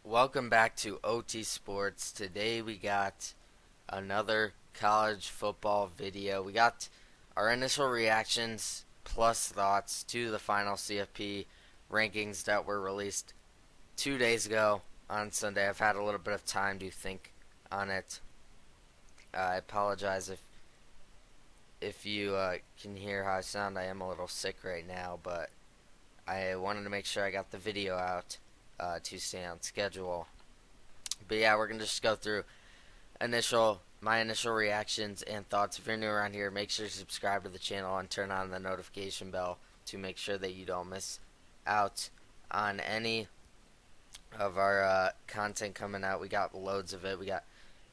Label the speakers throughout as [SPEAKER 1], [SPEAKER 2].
[SPEAKER 1] Welcome back to OT Sports. Today we got another college football video. We got our initial reactions plus thoughts to the final CFP rankings that were released 2 days ago on Sunday. I've had a little bit of time to think on it. I apologize if you can hear how I sound. I am a little sick right now, but I wanted to make sure I got the video out to stay on schedule. But yeah, we're gonna just go through my initial reactions and thoughts. If you're new around here, make sure to subscribe to the channel and turn on the notification bell to make sure that you don't miss out on any of our content coming out. We got loads of it. We got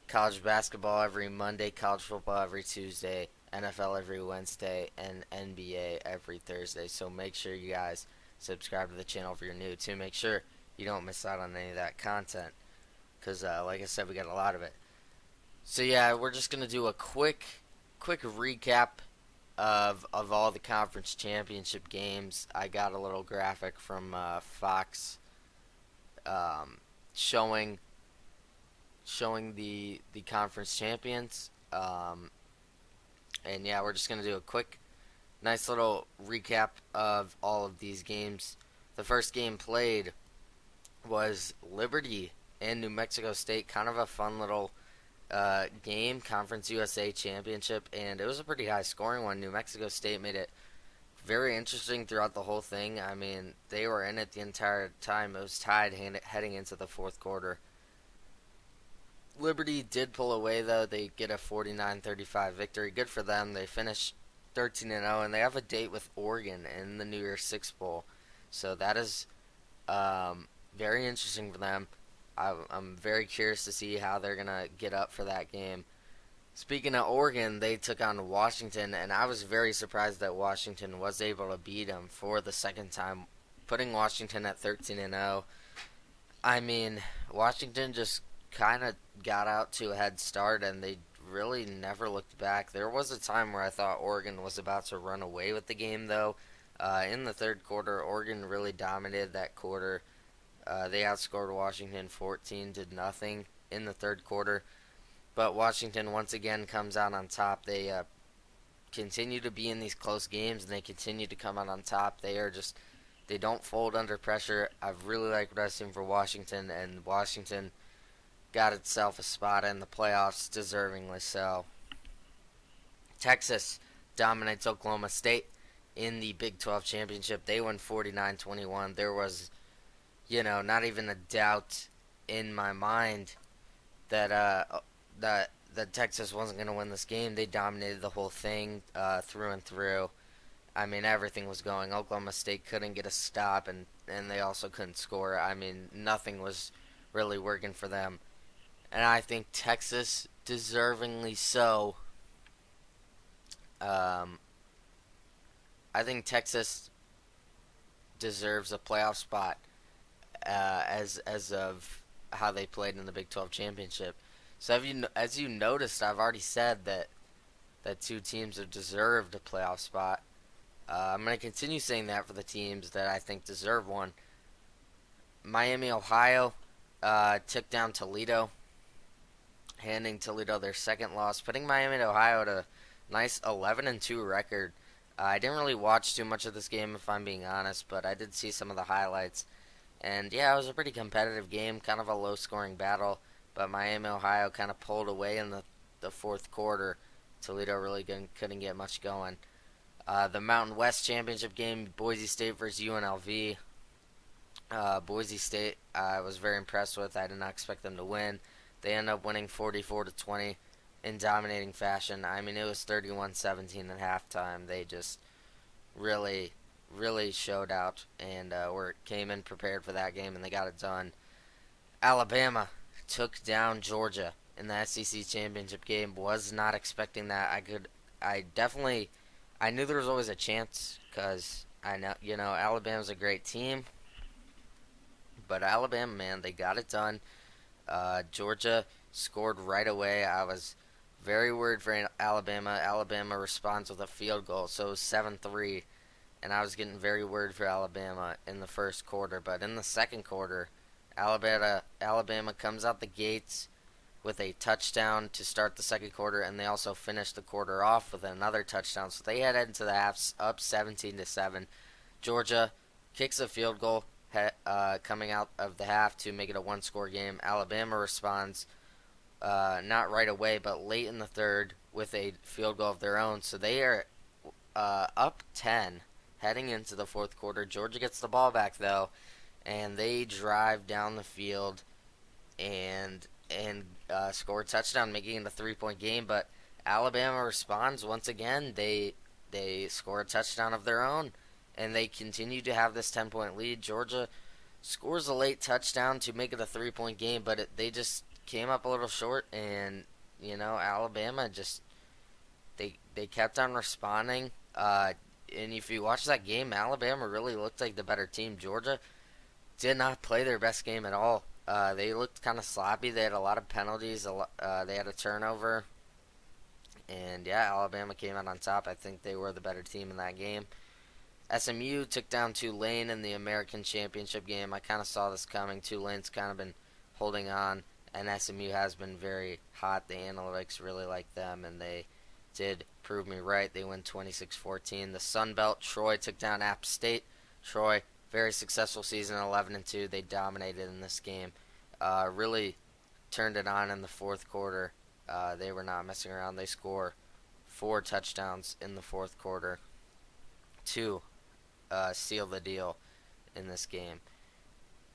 [SPEAKER 1] college basketball every Monday, college football every Tuesday, NFL every Wednesday, and NBA every Thursday. So make sure you guys subscribe to the channel if you're new to make sure you don't miss out on any of that content. Because, like I said, we got a lot of it. So yeah, we're just gonna do a quick recap of all the conference championship games. I got a little graphic from Fox showing the conference champions. And yeah, we're just gonna do a quick, nice little recap of all of these games. The first game played was Liberty and New Mexico State. Kind of a fun little game, Conference USA Championship, and it was a pretty high scoring one. New Mexico State made it very interesting throughout the whole thing. I mean, they were in it the entire time. It was tied heading into the fourth quarter. Liberty did pull away, though. They get a 49-35 victory. Good for them. They finished 13-0, and they have a date with Oregon in the New Year's Six Bowl. So that is very interesting for them. I'm very curious to see how they're going to get up for that game. Speaking of Oregon, they took on Washington, and I was very surprised that Washington was able to beat them for the second time, putting Washington at 13-0. I mean, Washington just kind of got out to a head start, and they really never looked back. There was a time where I thought Oregon was about to run away with the game, though. In the third quarter, Oregon really dominated that quarter. They outscored Washington 14-0 in the third quarter. But Washington once again comes out on top. They continue to be in these close games, and they continue to come out on top. They don't fold under pressure. I've really liked what I've seen for Washington, and Washington got itself a spot in the playoffs, deservingly so. Texas dominates Oklahoma State in the Big 12 championship. They won 49-21. There was, not even a doubt in my mind that Texas wasn't going to win this game. They dominated the whole thing through and through. I mean, everything was going. Oklahoma State couldn't get a stop, and they also couldn't score. I mean, nothing was really working for them. And I think Texas, deservingly so. I think Texas deserves a playoff spot as of how they played in the Big 12 championship. So as you noticed, I've already said that two teams have deserved a playoff spot. I'm going to continue saying that for the teams that I think deserve one. Miami, Ohio took down Toledo, handing Toledo their second loss, putting Miami, Ohio at a nice 11-2 record. I didn't really watch too much of this game, if I'm being honest, but I did see some of the highlights. And yeah, it was a pretty competitive game, kind of a low-scoring battle, but Miami, Ohio kind of pulled away in the fourth quarter. Toledo really couldn't get much going. The Mountain West Championship game, Boise State versus UNLV. Boise State, I was very impressed with. I did not expect them to win. They ended up winning 44-20 in dominating fashion. I mean, it was 31-17 at halftime. They just really showed out and came in prepared for that game, and they got it done. Alabama took down Georgia in the SEC championship game. Was not expecting that. I knew there was always a chance because I know Alabama's a great team, but Alabama, man, they got it done. Georgia scored right away. I was very worried for Alabama. Alabama responds with a field goal, so it was 7-3, and I was getting very worried for Alabama in the first quarter. But in the second quarter, Alabama comes out the gates with a touchdown to start the second quarter, and they also finished the quarter off with another touchdown. So they head into the half up 17-7. Georgia kicks a field goal coming out of the half to make it a one-score game. Alabama responds not right away, but late in the third with a field goal of their own. So they are up 10 heading into the fourth quarter. Georgia gets the ball back though, and they drive down the field and score a touchdown, making it a 3-point game. But Alabama responds once again. They score a touchdown of their own, and they continue to have this 10-point lead. Georgia scores a late touchdown to make it a 3-point game, but they just came up a little short, and Alabama just they kept on responding. And if you watch that game, Alabama really looked like the better team. Georgia did not play their best game at all. They looked kind of sloppy. They had a lot of penalties. They had a turnover. And yeah, Alabama came out on top. I think they were the better team in that game. SMU took down Tulane in the American Championship game. I kind of saw this coming. Tulane's kind of been holding on, and SMU has been very hot. The analytics really like them, and they did prove me right. They win 26-14. The Sun Belt, Troy took down App State. Troy, very successful season, 11-2. They dominated in this game. Really turned it on in the fourth quarter. They were not messing around. They score 4 touchdowns in the fourth quarter to seal the deal in this game.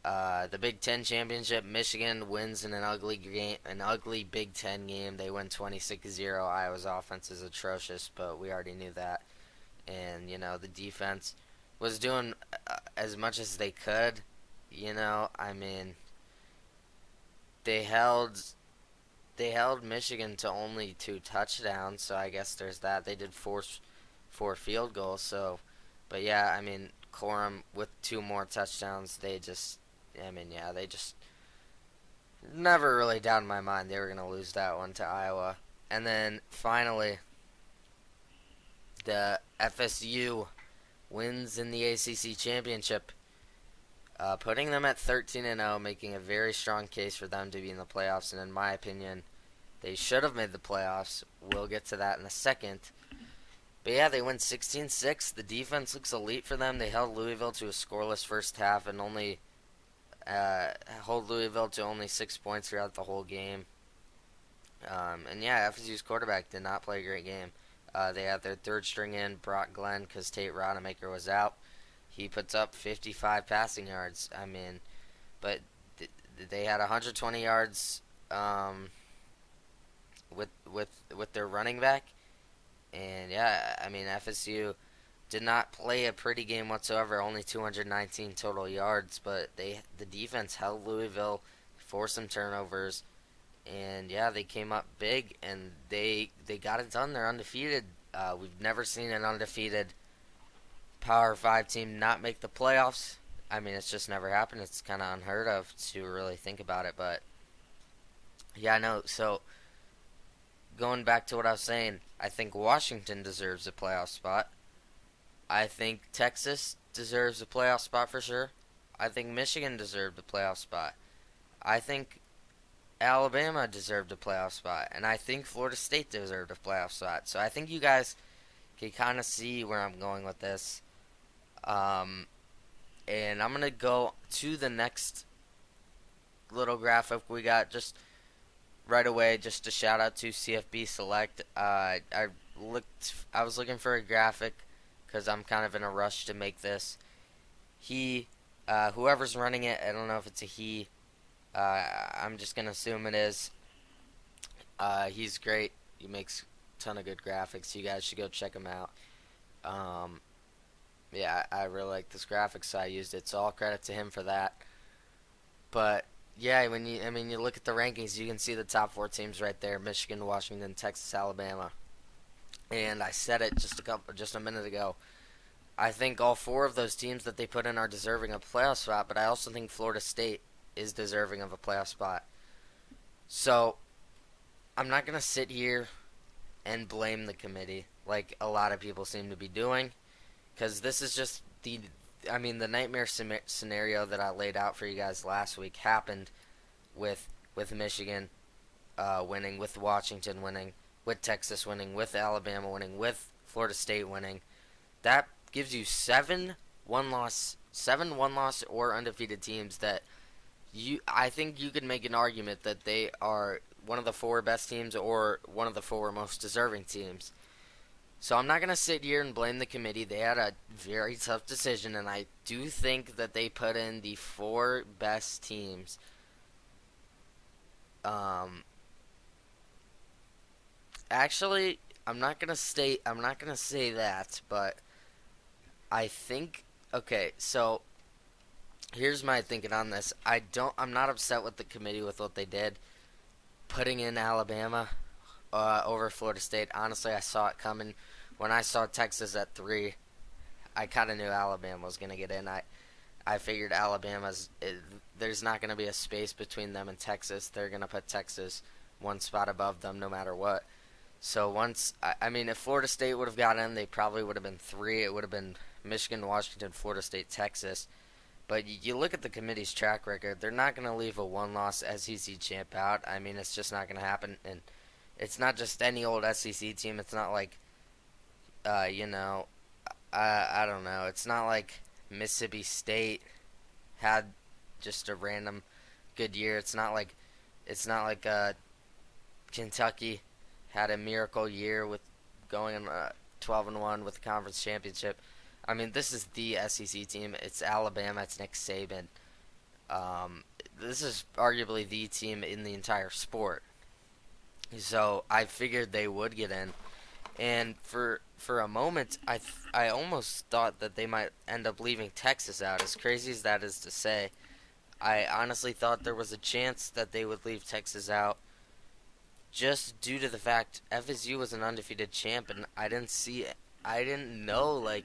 [SPEAKER 1] The Big Ten Championship, Michigan wins in an ugly Big Ten game. They win 26-0. Iowa's offense is atrocious, but we already knew that. And the defense was doing as much as they could. I mean, they held Michigan to only 2 touchdowns, so I guess there's that. They did force 4 field goals, so. But yeah, I mean, Corum with 2 more touchdowns, they just never really doubted in my mind they were going to lose that one to Iowa. And then finally, the FSU wins in the ACC championship, putting them at 13-0, making a very strong case for them to be in the playoffs. And in my opinion, they should have made the playoffs. We'll get to that in a second. But yeah, they win 16-6. The defense looks elite for them. They held Louisville to a scoreless first half and only hold Louisville to only 6 points throughout the whole game. And yeah, FSU's quarterback did not play a great game. They had their third string in, Brock Glenn, because Tate Rodemaker was out. He puts up 55 passing yards. I mean, but they had 120 yards with their running back. And yeah, I mean, FSU did not play a pretty game whatsoever. Only 219 total yards, but the defense held Louisville, forced some turnovers, and yeah, they came up big and they got it done. They're undefeated. We've never seen an undefeated Power 5 team not make the playoffs. I mean, it's just never happened. It's kind of unheard of to really think about it, but yeah, I know. So going back to what I was saying, I think Washington deserves a playoff spot. I think Texas deserves a playoff spot for sure. I think Michigan deserved a playoff spot. I think Alabama deserved a playoff spot. And I think Florida State deserved a playoff spot. So I think you guys can kind of see where I'm going with this. And I'm going to go to the next little graphic we got just right away. Just a shout out to CFP Select. I was looking for a graphic because I'm kind of in a rush to make this. Whoever's running it, I don't know if it's a he. I'm just gonna assume it is. He's great. He makes a ton of good graphics. You guys should go check him out. Yeah, I really like this graphic, so I used it. So all credit to him for that. But yeah, when you look at the rankings, you can see the top 4 teams right there: Michigan, Washington, Texas, Alabama. And I said it just a minute ago. I think all 4 of those teams that they put in are deserving of a playoff spot, but I also think Florida State is deserving of a playoff spot. So I'm not going to sit here and blame the committee like a lot of people seem to be doing, because this is just I mean, the nightmare scenario that I laid out for you guys last week happened with Michigan winning, with Washington winning, with Texas winning, with Alabama winning, with Florida State winning. That gives you seven one loss or undefeated teams that I think you could make an argument that they are one of the four best teams or one of the four most deserving teams. So I'm not going to sit here and blame the committee. They had a very tough decision, and I do think that they put in the four best teams. Um, Actually, I'm not going to say that, but I think okay, so here's my thinking on this. I'm not upset with the committee with what they did, putting in Alabama over Florida State. Honestly, I saw it coming when I saw Texas at 3. I kind of knew Alabama was going to get in. I figured there's not going to be a space between them and Texas. They're going to put Texas one spot above them no matter what. So I mean, if Florida State would have got in, they probably would have been 3. It would have been Michigan, Washington, Florida State, Texas. But you look at the committee's track record, they're not going to leave a one-loss SEC champ out. I mean, it's just not going to happen. And it's not just any old SEC team. It's not like, you know, I don't know. It's not like Mississippi State had just a random good year. It's not like Kentucky had a miracle year with going 12-1 with the conference championship. I mean, this is the SEC team. It's Alabama. It's Nick Saban. This is arguably the team in the entire sport. So I figured they would get in, and for a moment, I almost thought that they might end up leaving Texas out. As crazy as that is to say, I honestly thought there was a chance that they would leave Texas out, just due to the fact FSU was an undefeated champ, and I didn't know, like,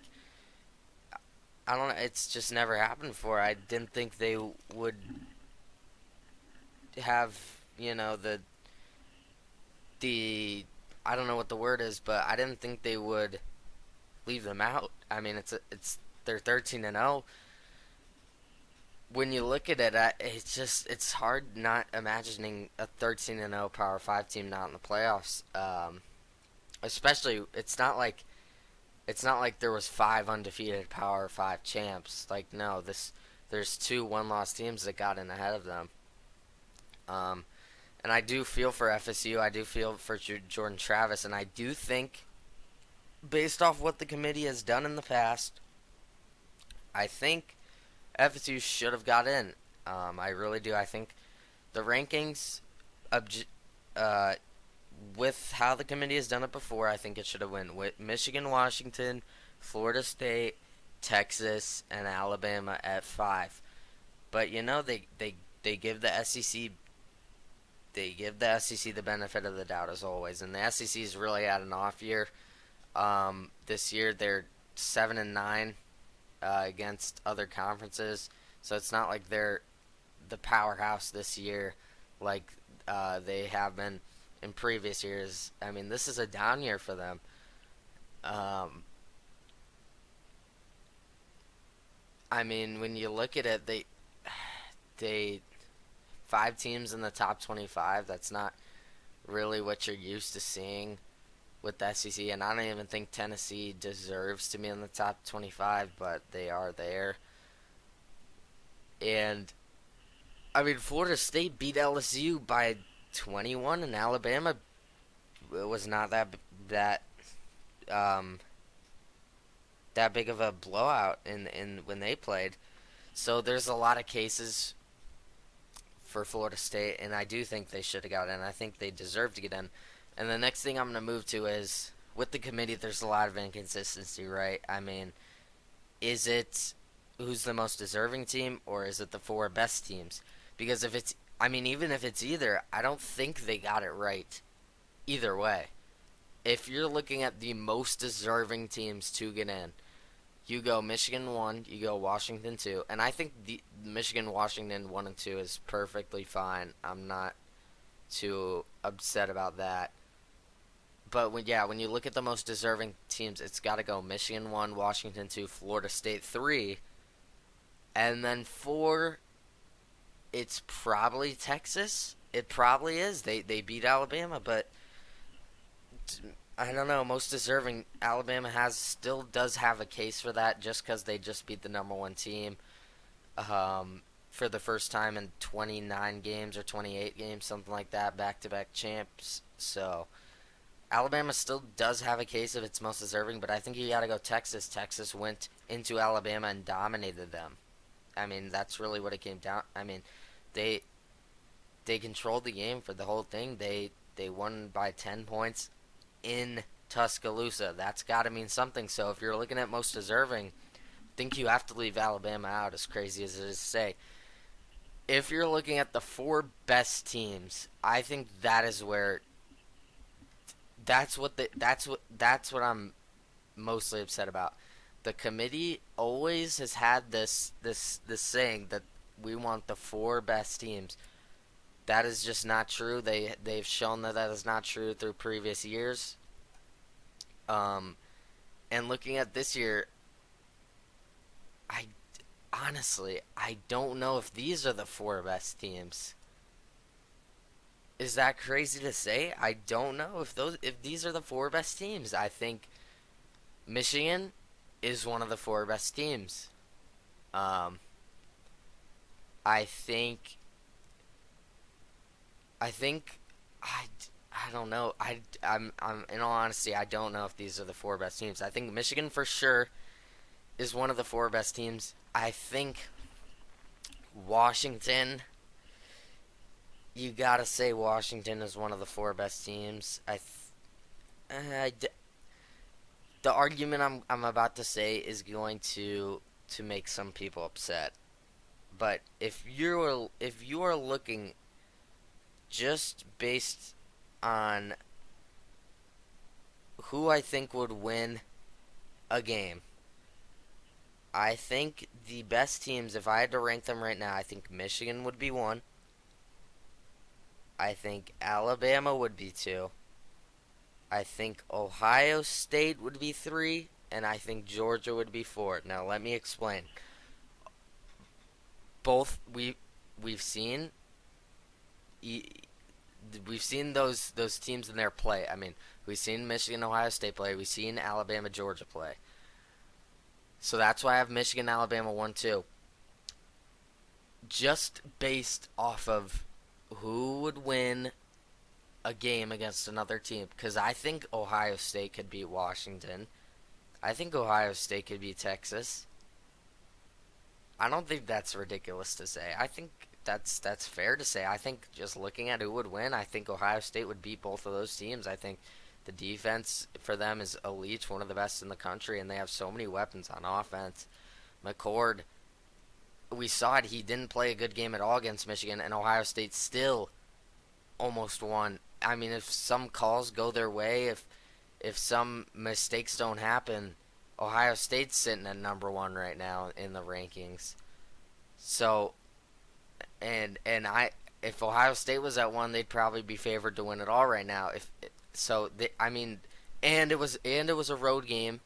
[SPEAKER 1] I don't know. It's just never happened before. I didn't think they would have, the I don't know what the word is, but I didn't think they would leave them out. I mean, they're 13-0. When you look at it, it's hard not imagining a 13-0 Power 5 team not in the playoffs. Especially, it's not like there was 5 undefeated Power 5 champs. Like, no, there's 2 one-loss teams that got in ahead of them. And I do feel for FSU. I do feel for Jordan Travis, and I do think, based off what the committee has done in the past, I think FSU should have got in. I really do. I think the rankings, with how the committee has done it before, I think it should have went with Michigan, Washington, Florida State, Texas, and Alabama at 5. But they give the SEC the benefit of the doubt as always, and the SEC is really at an off year. This year they're 7-9 against other conferences, so it's not like they're the powerhouse this year like they have been in previous years. I mean, this is a down year for them. I mean, when you look at it, they 5 teams in the top 25. That's not really what you're used to seeing with the SEC, and I don't even think Tennessee deserves to be in the top 25, but they are there. And I mean, Florida State beat LSU by 21, and Alabama was not um, that big of a blowout in when they played. So there's a lot of cases for Florida State, and I do think they should have got in. I think they deserve to get in. And the next thing I'm going to move to is, with the committee, there's a lot of inconsistency, right? I mean, is it who's the most deserving team, or is it the 4 best teams? Because even if it's either, I don't think they got it right either way. If you're looking at the most deserving teams to get in, you go Michigan 1, you go Washington 2, and I think the Michigan, Washington 1 and 2 is perfectly fine. I'm not too upset about that. But when you look at the most deserving teams, it's got to go Michigan 1, Washington 2, Florida State 3, And then 4, it's probably Texas. It probably is. They beat Alabama, but I don't know. Most deserving, Alabama has still does have a case for that, just because they just beat the number one team for the first time in 29 games or 28 games, something like that, back to back champs. So Alabama still does have a case of its most deserving, but I think you got to go Texas. Texas went into Alabama and dominated them. I mean, that's really what it came down. I mean, they they controlled the game for the whole thing. They won by 10 points in Tuscaloosa. That's got to mean something. So if you're looking at most deserving, I think you have to leave Alabama out, as crazy as it is to say. If you're looking at the 4 best teams, I think that is where that's what I'm mostly upset about. The committee always has had this saying that we want the 4 best teams. That is just not true. They've shown that that is not true through previous years. Um, and looking at this year, I honestly I don't know if these are the 4 best teams. Is that crazy to say? I don't know if these are the 4 best teams. I think Michigan is one of the 4 best teams. Um, I think I think I, I don't know. I'm in all honesty, I don't know if these are the 4 best teams. I think Michigan for sure is one of the 4 best teams. I think Washington, you gotta say Washington is one of the 4 best teams. Uh, the argument I'm about to say is going to make some people upset. But if you are looking just based on who I think would win a game, I think the best teams, if I had to rank them right now, I think Michigan would be 1. I think Alabama would be 2. I think Ohio State would be 3. And I think Georgia would be 4. Now let me explain. Both we've seen we've seen those teams in their play. I mean, we've seen Michigan, Ohio State play. We've seen Alabama, Georgia play. So that's why I have Michigan, Alabama 1, 2. Just based off of who would win a game against another team, because I think Ohio State could beat Washington. I think Ohio State could beat Texas. I don't think that's ridiculous to say. I think that's fair to say. I think just looking at who would win, I think Ohio State would beat both of those teams. I think the defense for them is elite, one of the best in the country, and they have so many weapons on offense. McCord, we saw it. He didn't play a good game at all against Michigan, and Ohio State still almost won. I mean, if some calls go their way, if some mistakes don't happen, Ohio State's sitting at number 1 right now in the rankings. So, and I if Ohio State was at 1, they'd probably be favored to win it all right now. If so, I mean, and it was a road game,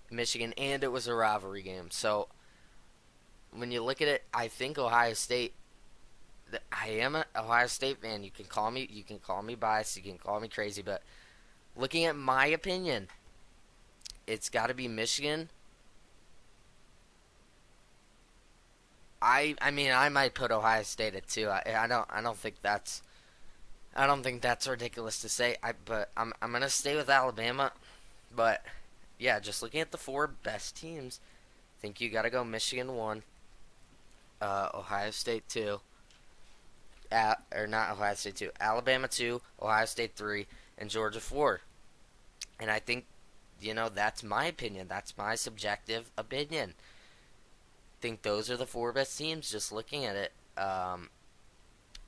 [SPEAKER 1] Michigan, and it was a rivalry game. So when you look at it, I think Ohio State. I am an Ohio State fan. You can call me biased. You can call me crazy, but looking at my opinion, it's got to be Michigan. I mean I might put Ohio State at 2. I don't think that's ridiculous to say. I'm gonna stay with Alabama, but yeah, just looking at the 4 best teams, I think you got to go Michigan 1, Ohio State 2, or not Ohio State 2, Alabama 2, Ohio State 3, and Georgia 4. And I think that's my opinion. That's my subjective opinion. Think those are the 4 best teams just looking at it.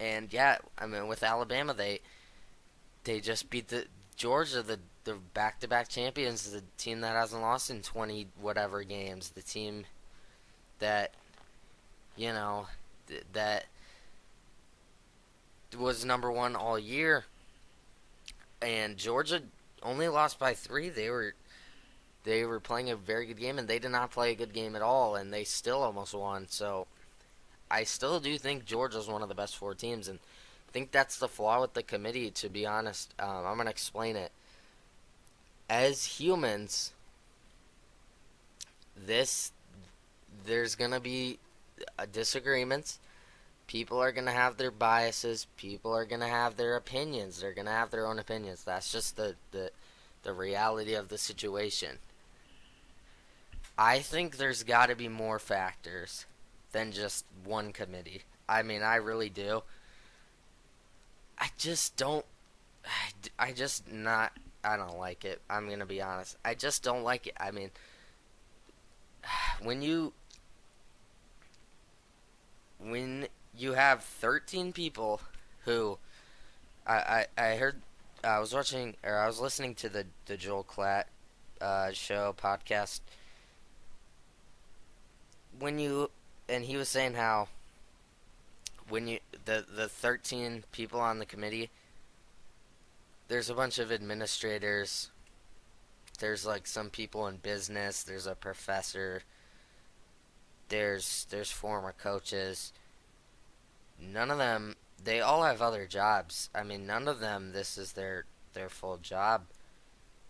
[SPEAKER 1] And yeah, I mean with Alabama they just beat the Georgia, the back-to-back champions, the team that hasn't lost in 20 whatever games, the team that that was number 1 all year, and Georgia only lost by 3. they were playing a very good game, and they did not play a good game at all, and they still almost won. So I still do think Georgia's one of the best four teams, and I think that's the flaw with the committee. To be honest, I'm gonna explain it. As humans, this there's gonna be disagreements. People are gonna have their biases. People are gonna have their opinions. They're gonna have their own opinions. That's just the reality of the situation. I think there's got to be more factors than just one committee. I mean, I really do. I just don't. I just not. I don't like it. I'm gonna be honest. I just don't like it. I mean, when you when you have 13 people who I heard I was watching or I was listening to the Joel Klatt show podcast when you and he was saying how when you the 13 people on the committee, there's a bunch of administrators, there's like some people in business, there's a professor, there's former coaches. None of them, they all have other jobs. I mean, none of them this is their full job.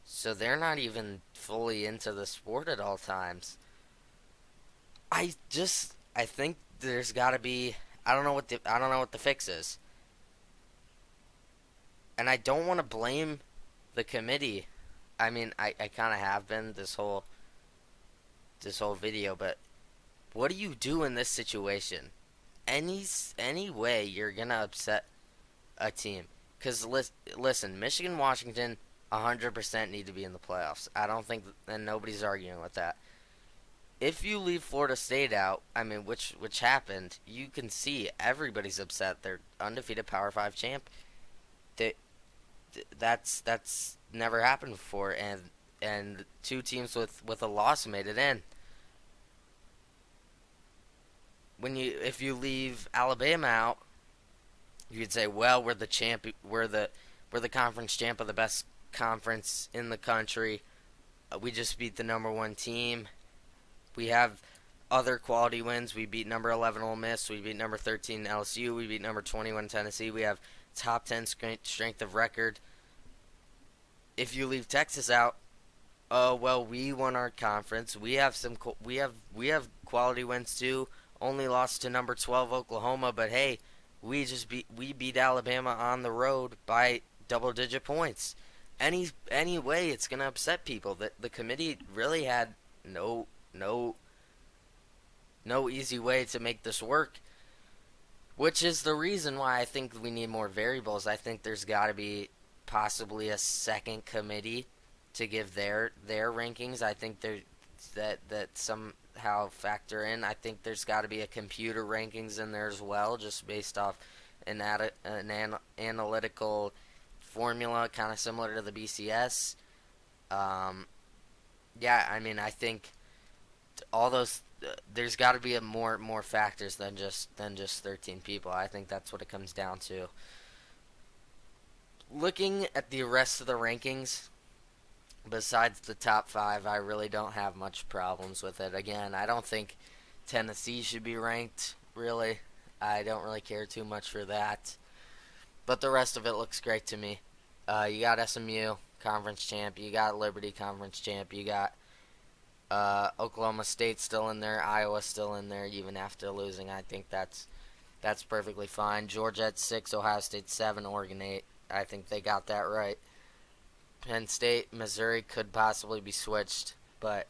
[SPEAKER 1] So they're not even fully into the sport at all times. I think there's got to be I don't know what the fix is. And I don't want to blame the committee. I mean, I kind of have been this whole video, but what do you do in this situation? Any way you're gonna upset a team? Because listen, Michigan, Washington, 100% need to be in the playoffs. I don't think, and nobody's arguing with that. If you leave Florida State out, I mean, which happened, you can see everybody's upset. They're undefeated Power Five champ. They, that's never happened before, and two teams with a loss made it in. When you if you leave Alabama out, you could say, well, we're the champ, we're the conference champ of the best conference in the country. We just beat the number one team. We have other quality wins. We beat number 11 Ole Miss. We beat number 13 LSU. We beat number 21 Tennessee. We have top 10 strength of record. If you leave Texas out, oh well, we won our conference. We have we have quality wins too. Only lost to number 12 Oklahoma, but hey, we beat Alabama on the road by double digit points. Any way it's gonna upset people. The committee really had no no easy way to make this work, which is the reason why I think we need more variables. I think there's got to be possibly a second committee to give their rankings. I think that somehow factor in. I think there's got to be a computer rankings in there as well, just based off an analytical formula, kind of similar to the BCS. Um, yeah, I mean, I think all those there's got to be more factors than just 13 people. I think that's what it comes down to. Looking at the rest of the rankings, besides the top five, I really don't have much problems with it. Again, I don't think Tennessee should be ranked. Really, I don't really care too much for that. But the rest of it looks great to me. You got SMU conference champ. You got Liberty conference champ. You got Oklahoma State still in there, Iowa still in there, even after losing. I think that's perfectly fine. Georgia at 6, Ohio State 7, Oregon 8. I think they got that right. Penn State, Missouri could possibly be switched, but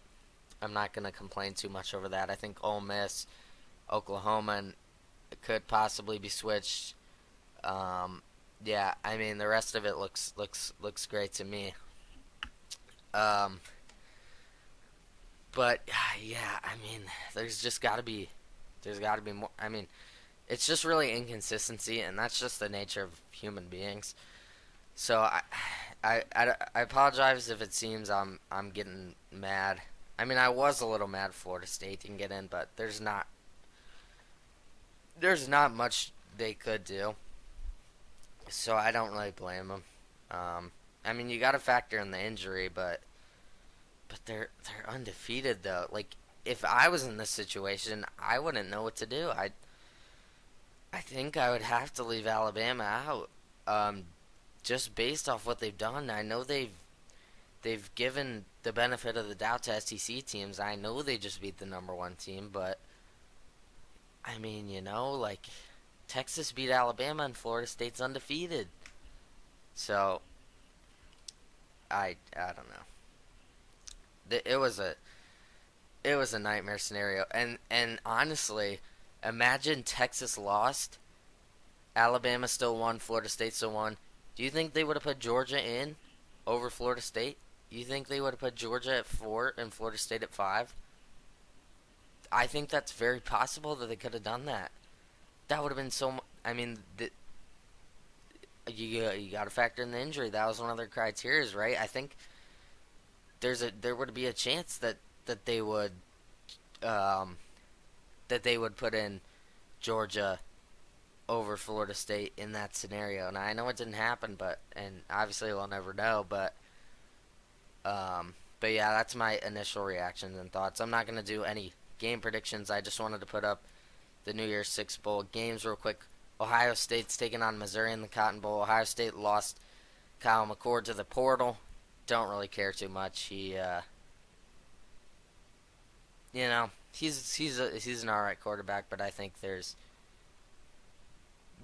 [SPEAKER 1] I'm not going to complain too much over that. I think Ole Miss, Oklahoma, and could possibly be switched. Yeah, I mean the rest of it looks great to me. Um, But yeah, I mean, there's got to be more. I mean, it's just really inconsistency, and that's just the nature of human beings. So I apologize if it seems I'm getting mad. I mean, I was a little mad Florida State didn't get in, but there's not much they could do. So I don't really blame them. I mean, you got to factor in the injury, but but they're undefeated though. Like if I was in this situation, I wouldn't know what to do. I think I would have to leave Alabama out. Um, just based off what they've done. I know they've given the benefit of the doubt to SEC teams. I know they just beat the number one team, but I mean, like Texas beat Alabama and Florida State's undefeated. So I don't know. It was a nightmare scenario, and honestly, imagine Texas lost, Alabama still won, Florida State still won. Do you think they would have put Georgia in over Florida State? You think they would have put Georgia at 4 and Florida State at 5? I think that's very possible that they could have done that. That would have been so. I mean, you got to factor in the injury. That was one of their criteria, right? I think there would be a chance that they would um, put in Georgia over Florida State in that scenario. And I know it didn't happen, and obviously we'll never know. But yeah, that's my initial reactions and thoughts. I'm not gonna do any game predictions. I just wanted to put up the New Year's Six Bowl games real quick. Ohio State's taking on Missouri in the Cotton Bowl. Ohio State lost Kyle McCord to the portal. Don't really care too much. He's an all right quarterback, but I think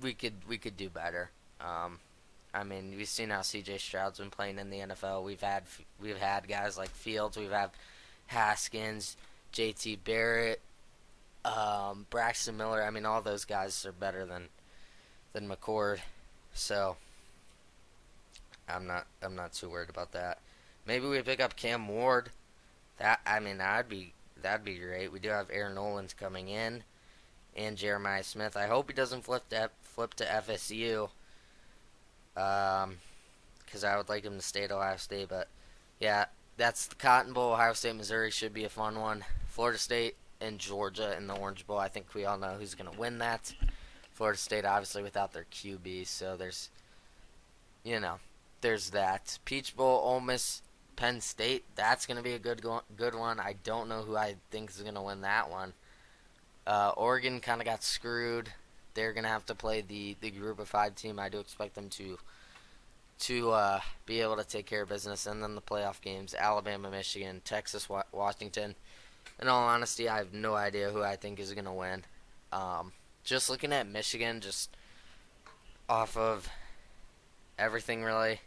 [SPEAKER 1] we could do better. I mean, we've seen how C.J. Stroud's been playing in the NFL. We've had guys like Fields. We've had Haskins, J.T. Barrett, Braxton Miller. I mean, all those guys are better than McCord. So I'm not too worried about that. Maybe we pick up Cam Ward. That'd be great. We do have Aaron Nolan's coming in and Jeremiah Smith. I hope he doesn't flip to FSU. Because I would like him to stay at Ohio State. But yeah, that's the Cotton Bowl. Ohio State, Missouri should be a fun one. Florida State and Georgia in the Orange Bowl. I think we all know who's going to win that. Florida State obviously without their QB, so there's that. Peach Bowl, Ole Miss, Penn State. That's going to be a good one. I don't know who I think is going to win that one. Oregon kind of got screwed. They're going to have to play the Group of 5 team. I do expect them to be able to take care of business. And then the playoff games, Alabama, Michigan, Texas, Washington. In all honesty, I have no idea who I think is going to win. Just looking at Michigan, just off of everything really,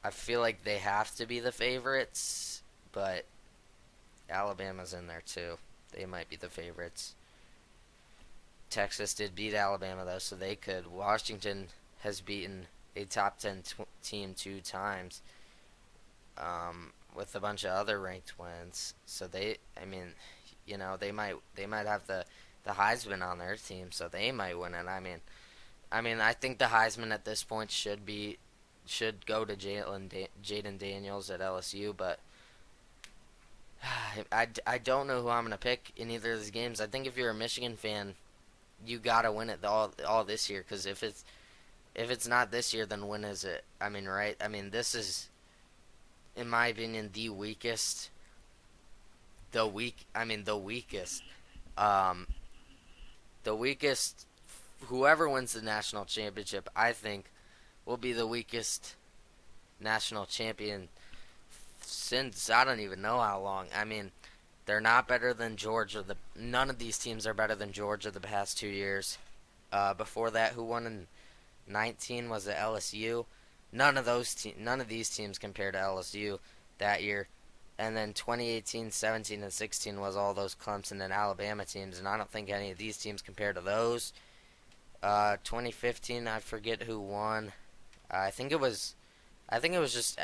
[SPEAKER 1] I feel like they have to be the favorites, but Alabama's in there too. They might be the favorites. Texas did beat Alabama though, so they could. Washington has beaten a top 10 team 2 times, with a bunch of other ranked wins. So they might have the Heisman on their team, so they might win it. I think the Heisman at this point should go to Jaden Daniels at LSU, but I don't know who I'm gonna pick in either of these games. I think if you're a Michigan fan, you gotta win it all this year, because if it's not this year, then when is it? Right? This is, in my opinion, the weakest. The weakest. The weakest. Whoever wins the national championship, I think, will be the weakest national champion since I don't even know how long. They're not better than Georgia. None of these teams are better than Georgia the past 2 years. Before that, who won in 19 was the LSU. None of these teams compared to LSU that year. And then 2018, 17, and 16 was all those Clemson and Alabama teams, and I don't think any of these teams compare to those. 2015, I forget who won. I think it was just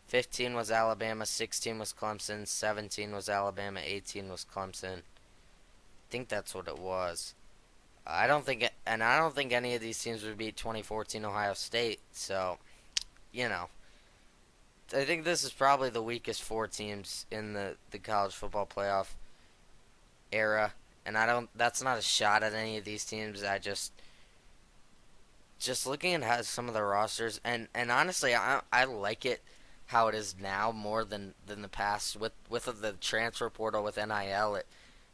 [SPEAKER 1] 15 was Alabama, 16 was Clemson, 17 was Alabama, 18 was Clemson. I think that's what it was. I don't think any of these teams would beat 2014 Ohio State. So, I think this is probably the weakest 4 teams in the college football playoff era. And that's not a shot at any of these teams. I just looking at some of the rosters, and honestly, I like it how it is now more than the past with the transfer portal with NIL. It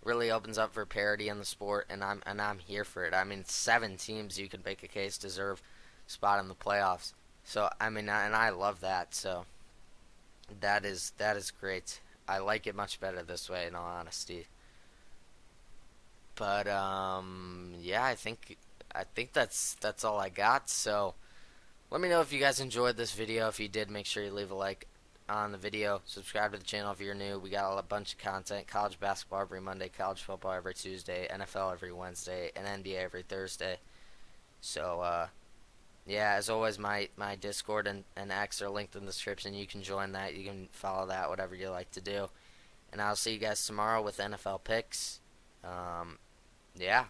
[SPEAKER 1] really opens up for parity in the sport, and I'm here for it. I mean, 7 teams you could make a case deserve a spot in the playoffs. So I mean, and I love that. So that is great. I like it much better this way, in all honesty. But yeah, I think that's all I got. So let me know if you guys enjoyed this video. If you did, make sure you leave a like on the video. Subscribe to the channel if you're new. We got a bunch of content. College basketball every Monday, college football every Tuesday, NFL every Wednesday, and NBA every Thursday. So yeah, as always, my Discord and X are linked in the description. You can join that. You can follow that, whatever you like to do. And I'll see you guys tomorrow with NFL picks. Um, yeah.